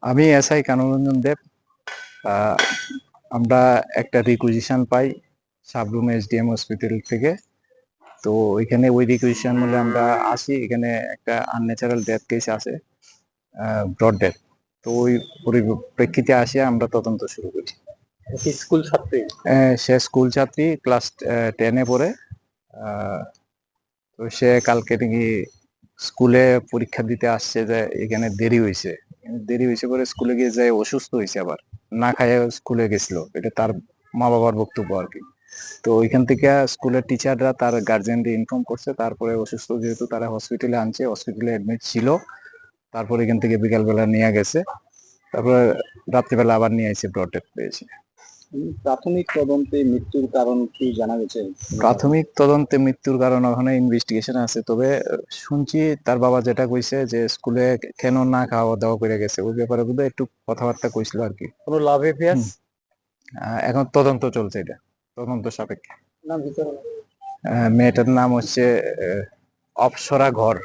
আমি এসআই কানুরঞ্জন দেব। আহ, আমরা একটা রিকুইজিশন পাই সাবরুম এসডিএম হসপিটাল থেকে। তো ওইখানে ওই রিকুইজিশন মূলে আমরা আসি। এখানে একটা আনন্যাচারাল ডেথ কেস আছে, ব্রড ডেথ। তো ওই পরিপ্রেক্ষিতে আসে আমরা তদন্ত শুরু করি। স্কুল ছাত্রী? সে স্কুল ছাত্রী, ক্লাস 10-এ পড়ে। আহ, তো সে কালকে নাকি স্কুলে পরীক্ষা দিতে আসছে, যে এখানে দেরি হয়েছে পরে স্কুলে গিয়ে যায় অসুস্থ হয়েছে, আবার না খায় স্কুলে গেছিল, এটা তার মা বাবার বক্তব্য আর কি। তো ওইখান থেকে স্কুলের টিচাররা তার গার্জেনদের ইনফর্ম করছে, তারপরে অসুস্থ যেহেতু তারা হসপিটালে আনছে, হসপিটালে অ্যাডমিট ছিল। তারপর এখান থেকে বিকালবেলা নিয়ে গেছে, তারপরে রাত্রিবেলা আবার নিয়ে এসে ব্রড ডেথ পেয়েছে। প্রাথমিক তদন্তে মৃত্যুর কারণ কি জানা গেছে? প্রাথমিক তদন্তে মৃত্যুর কারণ ওখানে ইনভেস্টিগেশন আছে, তবে শুনছি তার বাবা যেটা কইছে যে স্কুলে কেন না খাওয়া দাওয়া করে গেছে, ওই ব্যাপারে বোধহয় একটু কথাবার্তা কইছিল আর কি। কোনো লাভ এফেয়ার্স? এখন তদন্ত চলছে, এটা তদন্ত সাপেক্ষে। না ভিতরে মেয়েটার নাম হচ্ছে অপ্সরা ঘর।